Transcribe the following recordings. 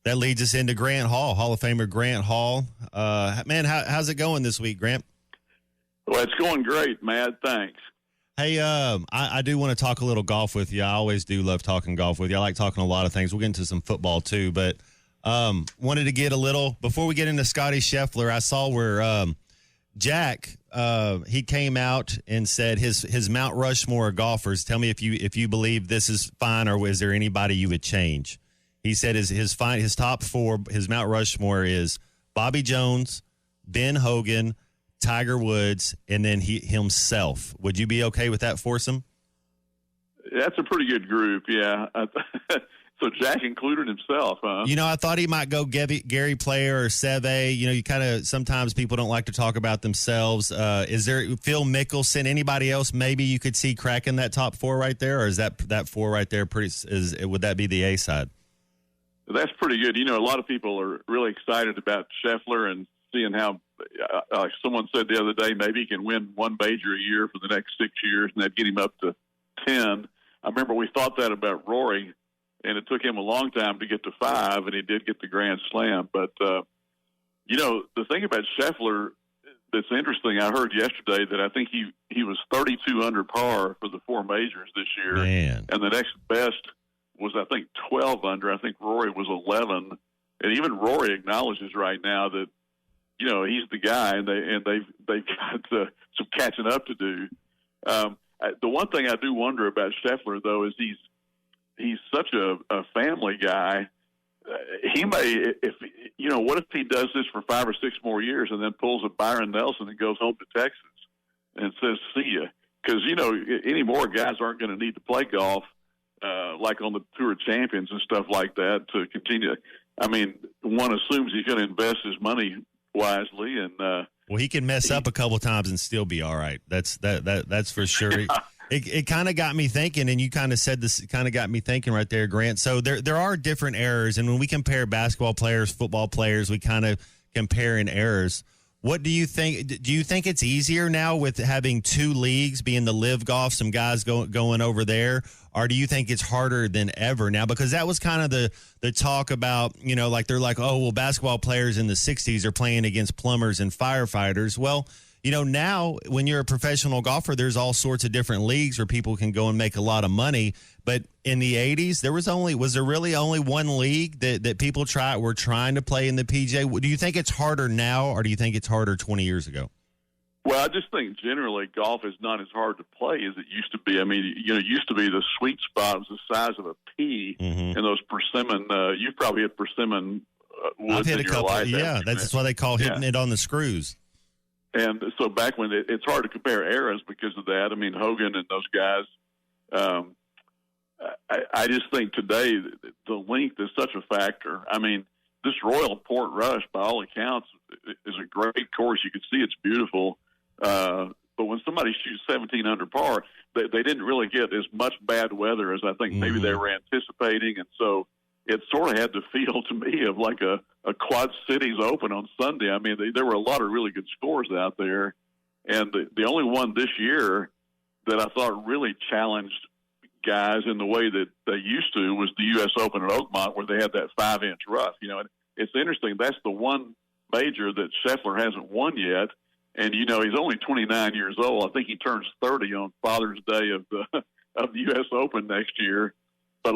that leads us into Grant Hall, Hall of Famer Grant Hall. Man, how's it going this week, Grant? Well, it's going great, Matt. Thanks. Hey, I do want to talk a little golf with you. I always do love talking golf with you. I like talking a lot of things. We'll get into some football too, but wanted to get a little, before we get into Scotty Scheffler, I saw where Jack, he came out and said his Mount Rushmore golfers. Tell me if you believe this is fine, or is there anybody you would change? He said his top four, his Mount Rushmore is Bobby Jones, Ben Hogan, Tiger Woods, and then himself. Would you be okay with that foursome? That's a pretty good group, yeah. So Jack included himself, huh? I thought he might go Gary Player or Seve. You kind of, sometimes people don't like to talk about themselves. Is there Phil Mickelson, anybody else maybe you could see cracking that top four right there, or is that four right there would that be the A side? That's pretty good. A lot of people are really excited about Scheffler and seeing how, like someone said the other day, maybe he can win one major a year for the next 6 years, and that'd get him up to 10. I remember we thought that about Rory, and it took him a long time to get to 5, and he did get the Grand Slam. But, the thing about Scheffler that's interesting, I heard yesterday that I think he was 32 under par for the 4 majors this year. Man. And the next best was, I think, 12 under. I think Rory was 11. And even Rory acknowledges right now that, he's the guy, and they've got some catching up to do. The one thing I do wonder about Scheffler, though, is he's such a family guy. He may, what if he does this for 5 or 6 more years and then pulls a Byron Nelson and goes home to Texas and says, see ya? Because, any more guys aren't going to need to play golf like on the Tour of Champions and stuff like that to continue. I mean, one assumes he's going to invest his money wisely, and well, he can mess up a couple times and still be all right. That's for sure. It kind of got me thinking, and you kind of said this, kind of got me thinking right there, Grant. So there are different errors, and when we compare basketball players, football players, we kind of compare in errors. What do you think? Do you think it's easier now with having 2 leagues, being the Live Golf, some guys going over there, or do you think it's harder than ever now? Because that was kind of the talk about, like they're like, oh, well, basketball players in the 60s are playing against plumbers and firefighters. Well, now when you're a professional golfer, there's all sorts of different leagues where people can go and make a lot of money. But in the 80s, was there really only one league that people were trying to play in the PJ? Do you think it's harder now, or do you think it's harder 20 years ago? Well, I just think generally golf is not as hard to play as it used to be. I mean, it used to be the sweet spot was the size of a pea, and those persimmon. You probably hit persimmon woods. I've hit in a your couple. life, Yeah, that's why they call hitting it on the screws. And so back when it's hard to compare eras because of that. I mean, Hogan and those guys. I just think today the length is such a factor. I mean, this Royal Port Rush, by all accounts, is a great course. You can see it's beautiful. But when somebody shoots 17 under par, they didn't really get as much bad weather as I think maybe they were anticipating. And so it sort of had the feel to me of like a Quad Cities Open on Sunday. I mean, there were a lot of really good scores out there. And the only one this year that I thought really challenged guys in the way that they used to was the U.S. Open at Oakmont, where they had that 5-inch rough. And it's interesting. That's the one major that Scheffler hasn't won yet. And, he's only 29 years old. I think he turns 30 on Father's Day of the U.S. Open next year. But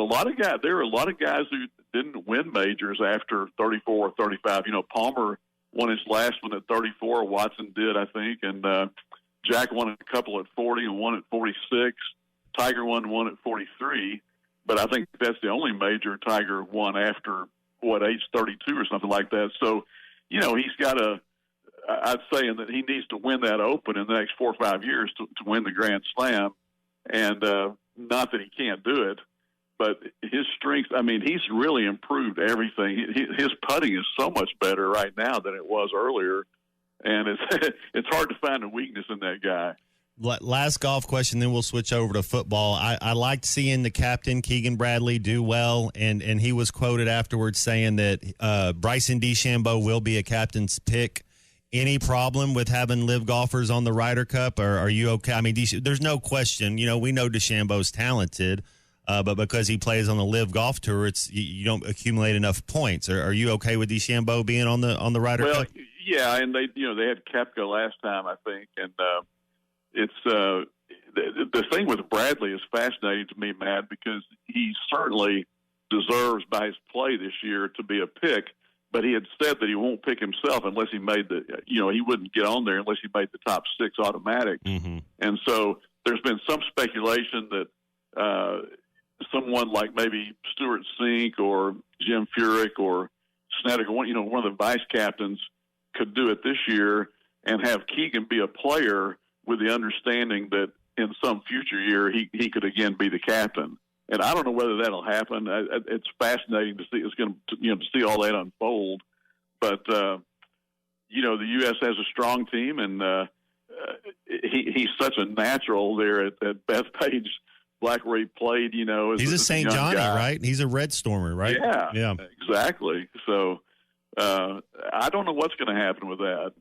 there are a lot of guys who didn't win majors after 34 or 35. Palmer won his last one at 34. Watson did, I think. And Jack won a couple at 40 and one at 46. Tiger won one at 43. But I think that's the only major Tiger won after, age 32 or something like that. So, he's got I'd say that he needs to win that Open in the next 4 or 5 years to win the Grand Slam. And not that he can't do it, but his strength, I mean, he's really improved everything. His putting is so much better right now than it was earlier. And it's hard to find a weakness in that guy. Last golf question, then we'll switch over to football. I liked seeing the captain, Keegan Bradley, do well, and he was quoted afterwards saying that Bryson DeChambeau will be a captain's pick. Any problem with having live golfers on the Ryder Cup, or are you okay? I mean, there's no question. We know DeChambeau's talented. but because he plays on the Live Golf Tour, you don't accumulate enough points. Are you okay with DeChambeau being on the Ryder Cup? Yeah, and they had Koepka last time, I think, and it's the thing with Bradley is fascinating to me, Matt, because he certainly deserves by his play this year to be a pick. But he had said that he won't pick himself unless he made he wouldn't get on there unless he made the top 6 automatic. Mm-hmm. And so there's been some speculation that someone like maybe Stuart Sink or Jim Furyk or Snedeker, one of the vice captains, could do it this year and have Keegan be a player with the understanding that in some future year he could again be the captain. And I don't know whether that'll happen. It's fascinating to see. It's going to see all that unfold. But the U.S. has a strong team, and he's such a natural there at Bethpage Black where he played. He's a St. Johnny, guy. Right? He's a Red Stormer, right? Yeah, exactly. So I don't know what's going to happen with that.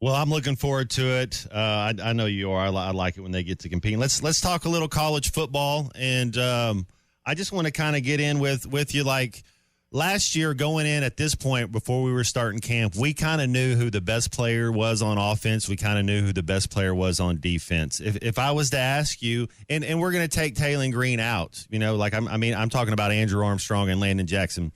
Well, I'm looking forward to it. I know you are. I like it when they get to compete. Let's talk a little college football, and I just want to kind of get in with you. Like last year, going in at this point before we were starting camp, we kind of knew who the best player was on offense. We kind of knew who the best player was on defense. If I was to ask you, and we're going to take Taylen Green out, I'm talking about Andrew Armstrong and Landon Jackson.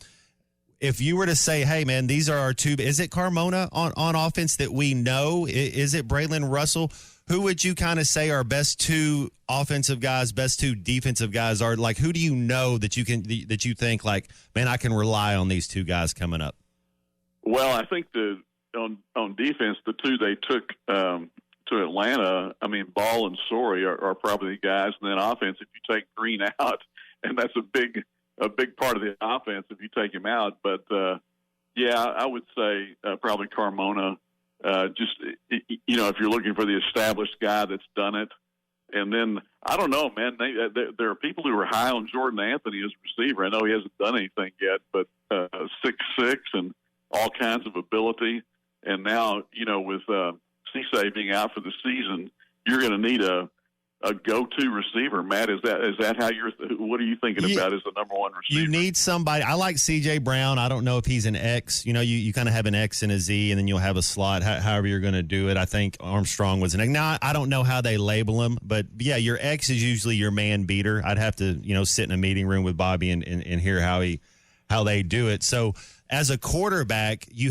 If you were to say, hey, man, these are our two, is it Carmona on offense that we know? Is it Braylon Russell? Who would you kind of say our best 2 offensive guys, best 2 defensive guys are? Like, who do you know that you think like, man, I can rely on these 2 guys coming up? Well, I think on defense, the 2 they took to Atlanta, Ball and Sorey are probably the guys. And then offense, if you take Green out, and that's a big part of the offense if you take him out. But, I would say probably Carmona. If you're looking for the established guy that's done it. And then, I don't know, man, there are people who are high on Jordan Anthony as a receiver. I know he hasn't done anything yet, but 6'6" and all kinds of ability. And now, with Cisse being out for the season, you're going to need a go-to receiver. Matt, is that how what are you thinking about as the number 1 receiver? You need somebody. I like C.J. Brown. I don't know if he's an X. You kind of have an X and a Z, and then you'll have a slot, however you're going to do it. I think Armstrong was an X. Now, I don't know how they label him, but, yeah, your X is usually your man beater. I'd have to, sit in a meeting room with Bobby and hear how they do it. So, as a quarterback, you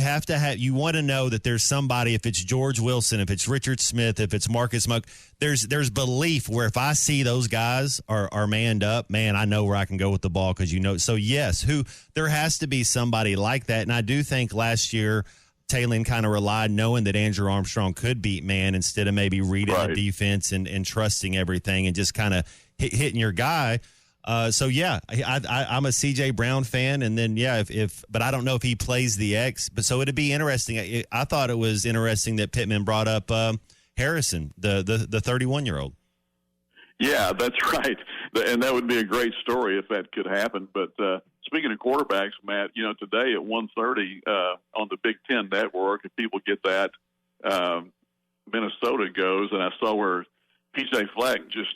want to know that there's somebody, if it's George Wilson, if it's Richard Smith, if it's Marcus Monk, there's belief where if I see those guys are manned up, man, I know where I can go with the ball because So, yes, there has to be somebody like that. And I do think last year Taylen kind of relied knowing that Andrew Armstrong could beat man instead of maybe reading the defense and trusting everything and just kind of hitting your guy. I'm a CJ Brown fan, and then but I don't know if he plays the X. But so it'd be interesting. I thought it was interesting that Pittman brought up Harrison, the 31-year-old. Yeah, that's right, and that would be a great story if that could happen. But speaking of quarterbacks, Matt, today at 1:30 on the Big Ten Network, if people get that, Minnesota goes, and I saw where P.J. Fleck just.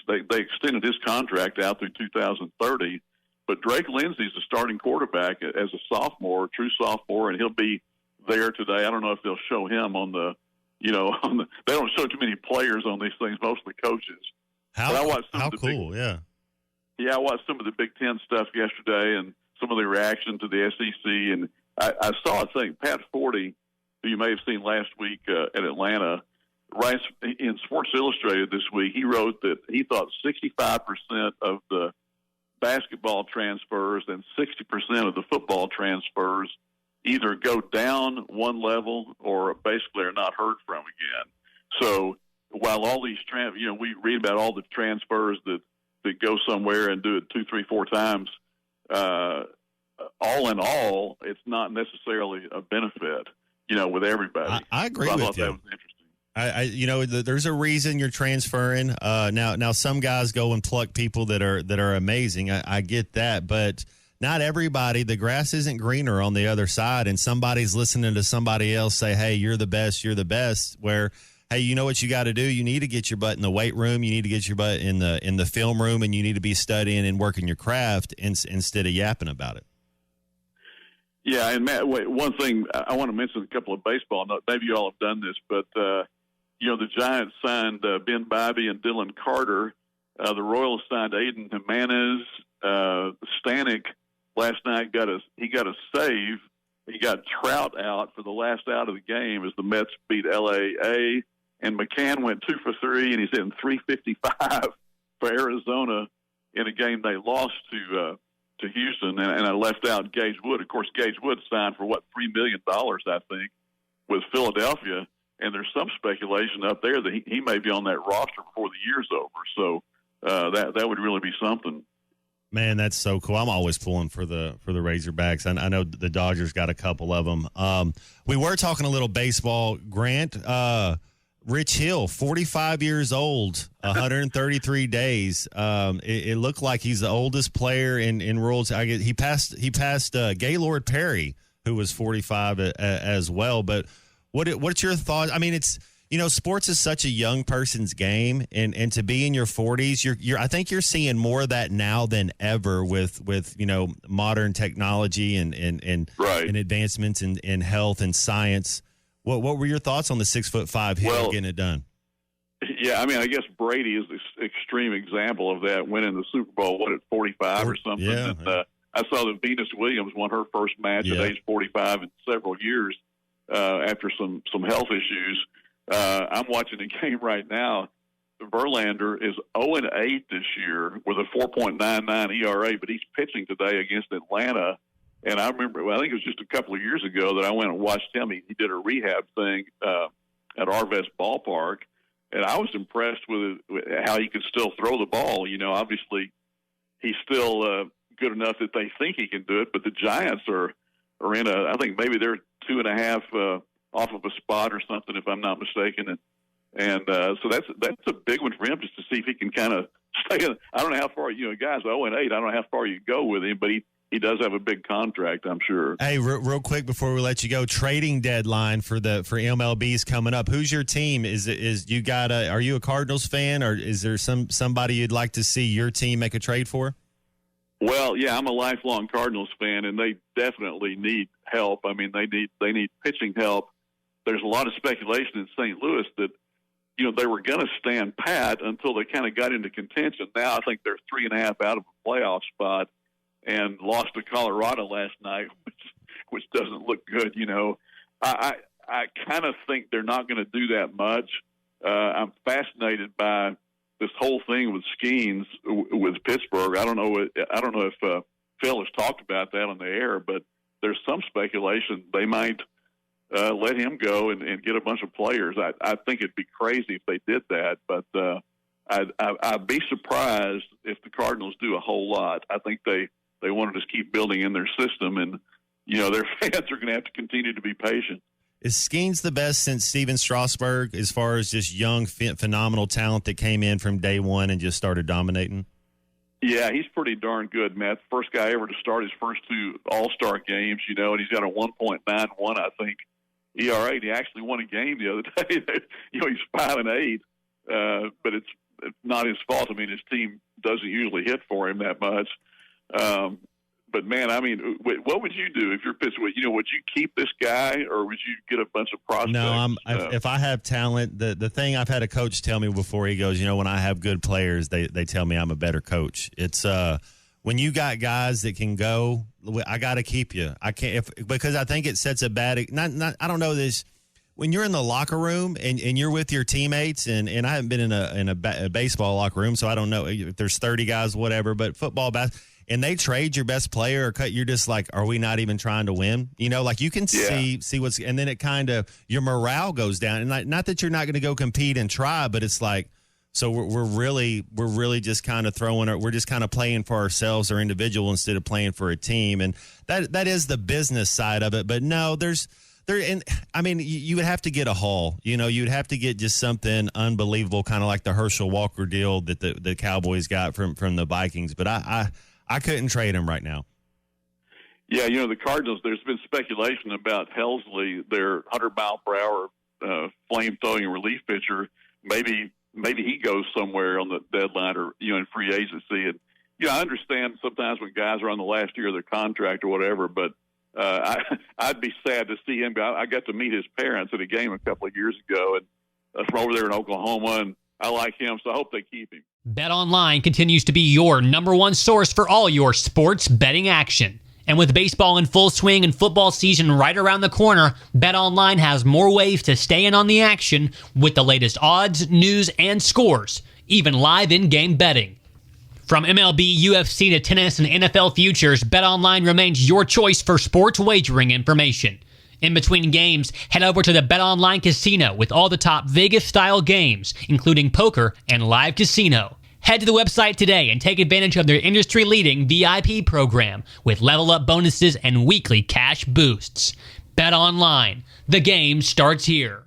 They extended his contract out through 2030, but Drake Lindsey's the starting quarterback as a sophomore, true sophomore, and he'll be there today. I don't know if they'll show him on the, they don't show too many players on these things, mostly coaches. Yeah, I watched some of the Big Ten stuff yesterday and some of the reaction to the SEC, and I saw a thing, Pat Forty, who you may have seen last week at Atlanta, writes in Sports Illustrated this week. He wrote that he thought 65% of the basketball transfers and 60% of the football transfers either go down one level or basically are not heard from again. So while all these we read about all the transfers that go somewhere and do it 2, 3, 4 times. All in all, it's not necessarily a benefit, with everybody. I agree with you. I thought that was interesting. There's a reason you're transferring. Now some guys go and pluck people that are amazing. I get that, but not everybody. The grass isn't greener on the other side, and somebody's listening to somebody else say, "Hey, you're the best. You're the best." Where hey, you know what you got to do? You need to get your butt in the weight room. You need to get your butt in the film room, and you need to be studying and working your craft instead of yapping about it. Yeah, and Matt, wait, one thing I want to mention a couple of baseball notes. Maybe you all have done this, but the Giants signed Ben Bybee and Dylan Carter. The Royals signed Aiden Jimenez. Stanek last night got a save. He got Trout out for the last out of the game as the Mets beat LAA. And McCann went 2 for 3, and he's hitting .355 for Arizona in a game they lost to Houston. And I left out Gage Wood. Of course, Gage Wood signed for, $3 million, I think, with Philadelphia. And there's some speculation up there that he may be on that roster before the year's over. So that would really be something. Man, that's so cool. I'm always pulling for the Razorbacks. I know the Dodgers got a couple of them. We were talking a little baseball, Grant. Rich Hill, 45 years old, 133 days. It looked like he's the oldest player in World. He passed Gaylord Perry, who was 45 as well. But what's your thought? I mean, it's. Sports is such a young person's game, and to be in your 40s, I think you're seeing more of that now than ever with modern technology and advancements in health and science. What were your thoughts on the 6'5" Hill getting it done? Yeah, I mean, I guess Brady is the extreme example of that, winning the Super Bowl at 45 or something. Yeah. And, I saw that Venus Williams won her first match at age 45 in several years after some health issues. I'm watching a game right now. Verlander is 0-8 this year with a 4.99 ERA, but he's pitching today against Atlanta. And I remember, I think it was just a couple of years ago that I went and watched him. He did a rehab thing at Arvest Ballpark, and I was impressed with how he could still throw the ball. Obviously he's still good enough that they think he can do it, but the Giants are in I think maybe they're 2.5 off of a spot or something, if I'm not mistaken, and so that's a big one for him, just to see if he can kind of stay. I don't know how far guys 0-8. I don't know how far you go with him, but he does have a big contract, I'm sure. Hey, real quick before we let you go, trading deadline for MLB's coming up. Who's your team? Are you a Cardinals fan, or is there somebody you'd like to see your team make a trade for? Well, yeah, I'm a lifelong Cardinals fan, and they definitely need help. I mean, they need pitching help. There's a lot of speculation in St. Louis that, they were going to stand pat until they kind of got into contention. Now I think they're 3.5 out of a playoff spot and lost to Colorado last night, which doesn't look good. I kind of think they're not going to do that much. I'm fascinated by this whole thing with Skeens with Pittsburgh. I don't know if Phil has talked about that on the air, but there's some speculation they might let him go and get a bunch of players. I think it'd be crazy if they did that, but I'd be surprised if the Cardinals do a whole lot. I think they want to just keep building in their system, and their fans are going to have to continue to be patient. Is Skeens the best since Steven Strasburg, as far as just young, phenomenal talent that came in from day one and just started dominating? Yeah, he's pretty darn good, Matt. First guy ever to start his first 2 All-Star games, and he's got a 1.91, I think, ERA. And he actually won a game the other day. He's 5-8, but it's not his fault. I mean, his team doesn't usually hit for him that much. But, man, I mean, what would you do if you're pitching? Would you keep this guy, or would you get a bunch of prospects? No, if I have talent, the thing I've had a coach tell me before, he goes, when I have good players, they tell me I'm a better coach. It's when you got guys that can go, I got to keep you. I can't because I think it sets a bad. I don't know this. When you're in the locker room and you're with your teammates, and I haven't been in a baseball locker room, so I don't know if there's 30 guys, whatever. But football, basketball. And they trade your best player or cut, you're just like, are we not even trying to win? Like you can see what's, and then it kind of, your morale goes down. And not that you're not going to go compete and try, but it's like, so we're really just kind of we're just kind of playing for ourselves or individual instead of playing for a team. And that is the business side of it. But no, you would have to get a haul, you'd have to get just something unbelievable, kind of like the Herschel Walker deal that the Cowboys got from the Vikings. But I couldn't trade him right now. Yeah, the Cardinals, there's been speculation about Helsley, their 100-mile-per-hour flame throwing relief pitcher, maybe he goes somewhere on the deadline or in free agency. And I understand sometimes when guys are on the last year of their contract or whatever, but I'd be sad to see him. I got to meet his parents at a game a couple of years ago, and from over there in Oklahoma, and I like him, so I hope they keep him. BetOnline continues to be your number one source for all your sports betting action. And with baseball in full swing and football season right around the corner, BetOnline has more ways to stay in on the action with the latest odds, news, and scores, even live in-game betting. From MLB, UFC to tennis and NFL futures, BetOnline remains your choice for sports wagering information. In between games, head over to the BetOnline Casino with all the top Vegas-style games, including poker and live casino. Head to the website today and take advantage of their industry-leading VIP program with level-up bonuses and weekly cash boosts. BetOnline. The game starts here.